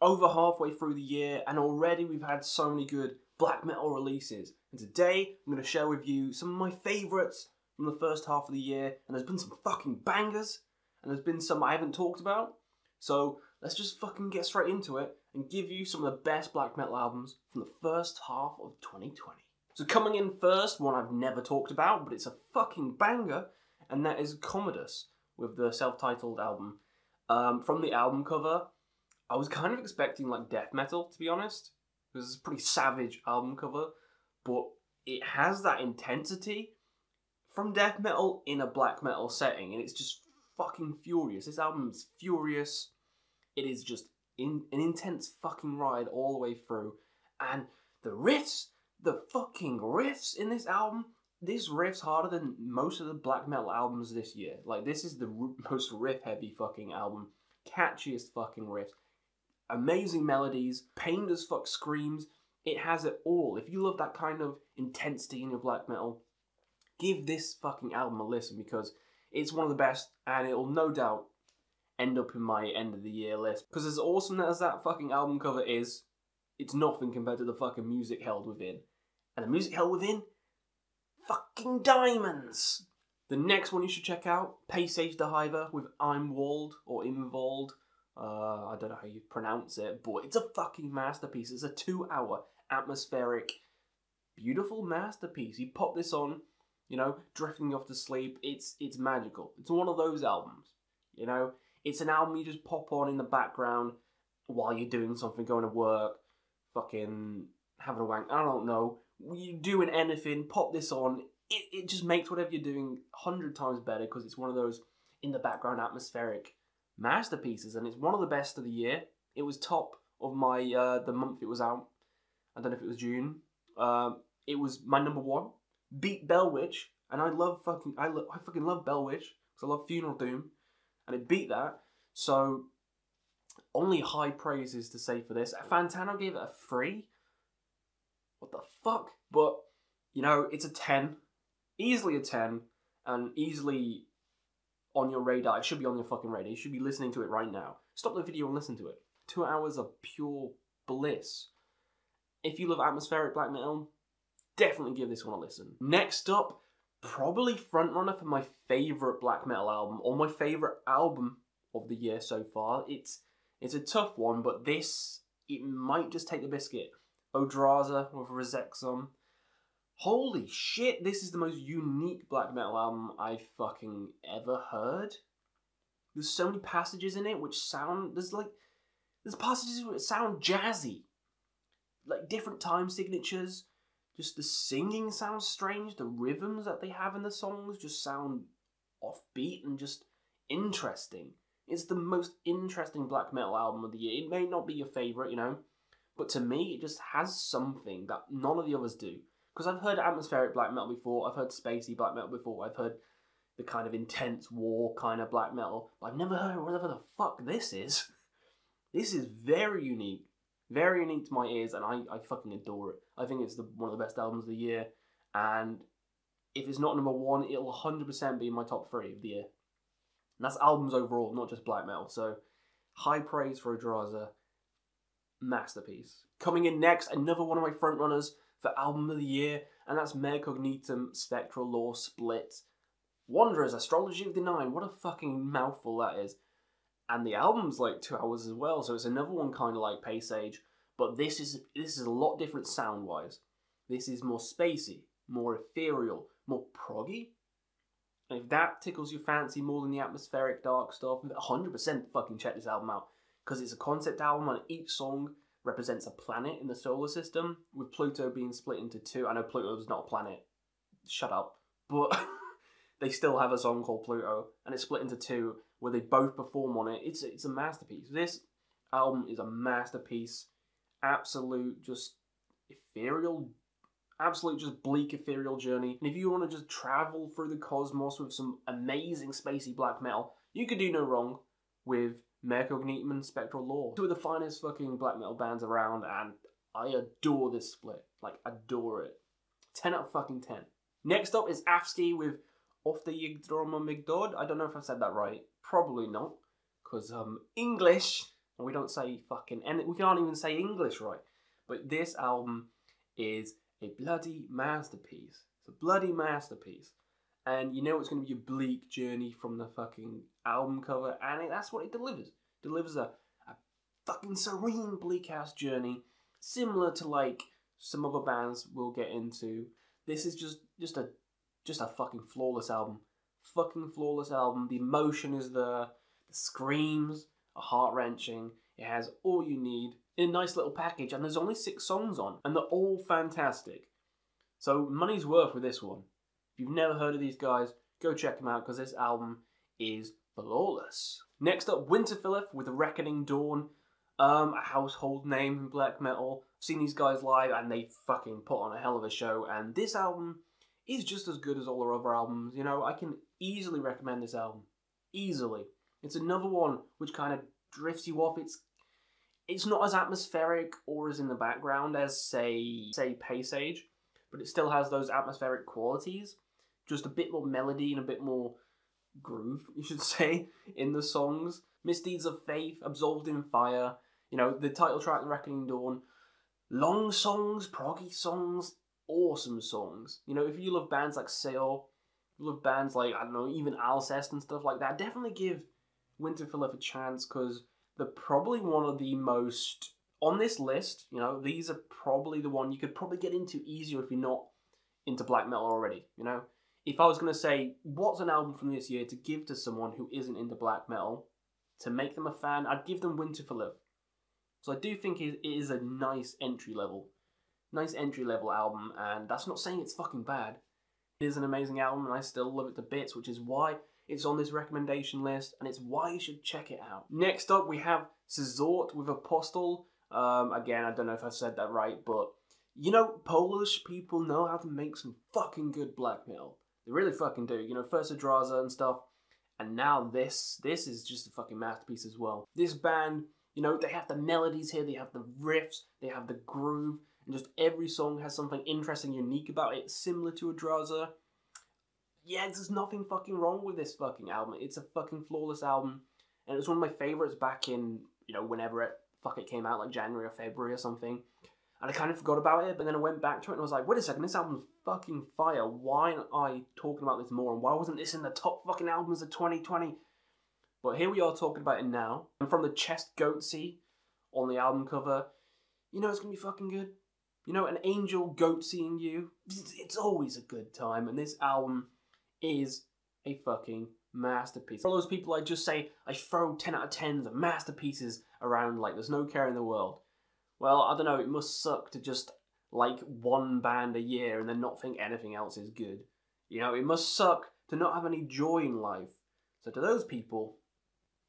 over halfway through the year, and already we've had so many good black metal releases. And today, I'm going to share with you some of my favourites from the first half of the year, and there's been some fucking bangers, and there's been some I haven't talked about. So let's just fucking get straight into it and give you some of the best black metal albums from the first half of 2020. So coming in first, one I've never talked about, but it's a fucking banger, and that is Commodus with the self-titled album. From the album cover, I was kind of expecting like death metal, to be honest. It was a pretty savage album cover, but it has that intensity from death metal in a black metal setting, and it's just fucking furious. This album is furious. It is just an intense fucking ride all the way through, and the riffs, the fucking riffs in this album, this riff's harder than most of the black metal albums this year. Like, this is the most riff-heavy fucking album, catchiest fucking riffs, amazing melodies, pained as fuck screams. It has it all. If you love that kind of intensity in your black metal, give this fucking album a listen, because it's one of the best, and it'll no doubt end up in my end of the year list. Because as awesome as that fucking album cover is, it's nothing compared to the fucking music held within. And the music held within? Fucking diamonds! The next one you should check out, Paysage with I'm Wald, or Imwald. I don't know how you pronounce it, but it's a fucking masterpiece. It's a 2-hour atmospheric, beautiful masterpiece. You pop this on, you know, drifting off to sleep. It's magical. It's one of those albums, you know. It's an album you just pop on in the background while you're doing something, going to work, fucking having a wank. I don't know. You doing anything, pop this on. It just makes whatever you're doing 100 times better, because it's one of those in the background atmospheric masterpieces, and it's one of the best of the year. It was top of my the month it was out. I don't know if it was June. It was my number one. Beat Bellwitch, and I fucking love Bellwitch because I love Funeral Doom, and it beat that. So only high praises to say for this. Fantano gave it a 3. What the fuck? But you know, it's a 10, easily a 10, and easily on your radar. It should be on your fucking radar. You should be listening to it right now. Stop the video and listen to it. 2 hours of pure bliss. If you love atmospheric black metal, definitely give this one a listen. Next up, probably frontrunner for my favourite black metal album, or my favourite album of the year so far. It's a tough one, but this, it might just take the biscuit. Odraza with Rzeczom. Holy shit, this is the most unique black metal album I've fucking ever heard. There's so many passages in it which sound, there's passages which sound jazzy. Like different time signatures. Just the singing sounds strange. The rhythms that they have in the songs just sound offbeat and just interesting. It's the most interesting black metal album of the year. It may not be your favourite, you know, but to me, it just has something that none of the others do. Because I've heard atmospheric black metal before, I've heard spacey black metal before, I've heard the kind of intense war kind of black metal, but I've never heard whatever the fuck this is. This is very unique to my ears, and I fucking adore it. I think it's one of the best albums of the year, and if it's not number one, it'll 100% be in my top 3 of the year. And that's albums overall, not just black metal, so high praise for Odraza. Masterpiece. Coming in next, another one of my frontrunners for album of the year, and that's Mare Cognitum Spectral Law Split. Wanderers, Astrology of the Nine. What a fucking mouthful that is. And the album's like 2 hours as well, so it's another one kind of like Paysage, but this is a lot different sound-wise. This is more spacey, more ethereal, more proggy. And if that tickles your fancy more than the atmospheric dark stuff, 100% fucking check this album out. Because it's a concept album, and each song represents a planet in the solar system, with Pluto being split into 2. I know Pluto's not a planet. Shut up. But they still have a song called Pluto, and it's split into 2, where they both perform on it. It's a masterpiece. This album is a masterpiece. Absolute, just ethereal, absolute just bleak ethereal journey. And if you want to just travel through the cosmos with some amazing spacey black metal, you could do no wrong with Mare Cognitum and Spectral Law. 2 of the finest fucking black metal bands around, and I adore this split. Like, adore it. 10 out of fucking 10. Next up is Afsky with ofte drømmer. I don't know if I said that right. Probably not, because English and we don't say fucking, and we can't even say English right. But this album is a bloody masterpiece. It's a bloody masterpiece. And you know it's going to be a bleak journey from the fucking album cover, and that's what it delivers. It delivers a fucking serene bleak-ass journey, similar to like some other bands we'll get into. This is just a fucking flawless album. Fucking flawless album. The emotion is there. The screams are heart-wrenching. It has all you need in a nice little package, and there's only 6 songs on, and they're all fantastic. So money's worth with this one. If you've never heard of these guys, go check them out, because this album is flawless. Next up, Winterfylleth with Reckoning Dawn. A household name in black metal. I've seen these guys live, and they fucking put on a hell of a show, and this album is just as good as all their other albums. You know, I can easily recommend this album. Easily. It's another one which kind of drifts you off. It's not as atmospheric or as in the background as, say Paysage, but it still has those atmospheric qualities. Just a bit more melody and a bit more groove, you should say, in the songs. Misdeeds of Faith, Absolved in Fire, you know, the title track, Reckoning Dawn. Long songs, proggy songs, awesome songs. You know, if you love bands like Seol, you love bands like, I don't know, even Alcest and stuff like that, definitely give Winterfylleth a chance, because they're probably one of the most, on this list, you know, these are probably the one you could probably get into easier if you're not into black metal already, you know? If I was going to say, what's an album from this year to give to someone who isn't into black metal, to make them a fan, I'd give them Winterfylleth. So I do think it is a nice entry level album, and that's not saying it's fucking bad. It is an amazing album, and I still love it to bits, which is why it's on this recommendation list, and it's why you should check it out. Next up, we have Rzeczom with Apostoł. Again, I don't know if I've said that right, but you know, Polish people know how to make some fucking good black metal. They really fucking do. You know, first Odraza and stuff, and now this is just a fucking masterpiece as well. This band, you know, they have the melodies here, they have the riffs, they have the groove, and just every song has something interesting, unique about it, similar to Odraza. Yeah, there's nothing fucking wrong with this fucking album. It's a fucking flawless album, and it was one of my favourites back in, you know, whenever it came out, like January or February or something. And I kind of forgot about it, but then I went back to it and I was like, wait a second, this album's fucking fire. Why aren't I talking about this more? And why wasn't this in the top fucking albums of 2020? But here we are talking about it now. And from the chest goatsy on the album cover, you know it's going to be fucking good. You know, an angel goatseeing you, it's always a good time. And this album is a fucking masterpiece. For all those people I just say, I throw 10 out of 10s of masterpieces around like there's no care in the world. Well, I don't know, it must suck to just like one band a year and then not think anything else is good. You know, it must suck to not have any joy in life. So to those people,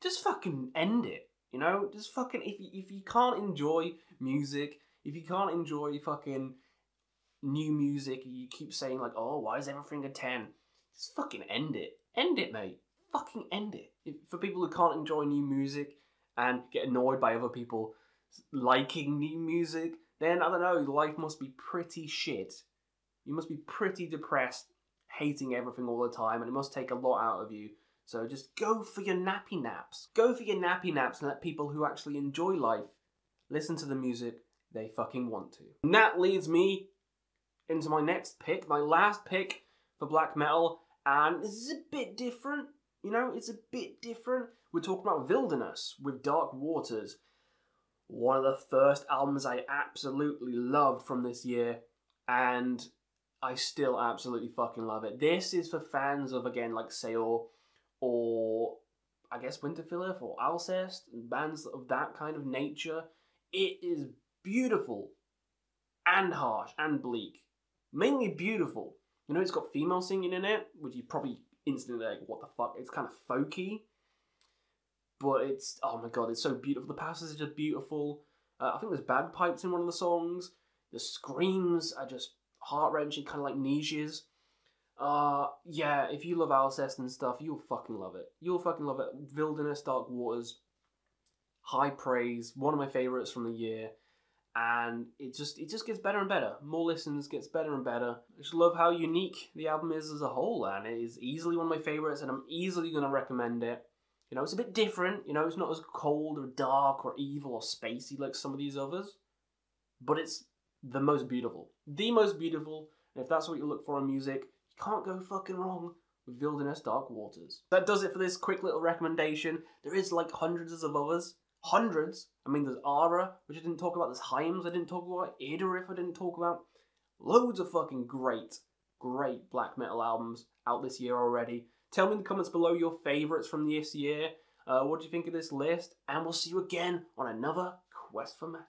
just fucking end it. You know, just fucking, if you can't enjoy music, if you can't enjoy fucking new music, you keep saying like, oh, why is everything a 10? Just fucking end it. End it, mate. Fucking end it. For people who can't enjoy new music and get annoyed by other people liking new music, then I don't know, life must be pretty shit. You must be pretty depressed, hating everything all the time, and it must take a lot out of you. So just go for your nappy naps. Go for your nappy naps and let people who actually enjoy life listen to the music they fucking want to. And that leads me into my next pick, my last pick for black metal, and this is a bit different. You know, it's a bit different. We're talking about Vvilderness with Dark Waters. One of the first albums I absolutely loved from this year, and I still absolutely fucking love it. This is for fans of, again, like Seol, or I guess Winterfylleth, or Alcest, and bands of that kind of nature. It is beautiful, and harsh, and bleak. Mainly beautiful. You know, it's got female singing in it, which you probably instantly like, what the fuck? It's kind of folky. But it's, oh my god, it's so beautiful. The passages are just beautiful. I think there's bagpipes in one of the songs. The screams are just heart-wrenching, kind of like niches. Yeah, if you love Alcest and stuff, you'll fucking love it. You'll fucking love it. Vvilderness, Dark Waters, high praise, one of my favourites from the year. And it just gets better and better. More listens, gets better and better. I just love how unique the album is as a whole, and it is easily one of my favourites, and I'm easily going to recommend it. You know, it's a bit different. You know, it's not as cold or dark or evil or spacey like some of these others. But it's the most beautiful. The most beautiful. And if that's what you look for in music, you can't go fucking wrong with Wilderness Dark Waters. That does it for this quick little recommendation. There is like hundreds of others. Hundreds. I mean, there's Ara, which I didn't talk about. There's Hyams I didn't talk about. Idorif I didn't talk about. Loads of fucking great black metal albums out this year already. Tell me in the comments below your favourites from this year. What do you think of this list? And we'll see you again on another Quest for Metal.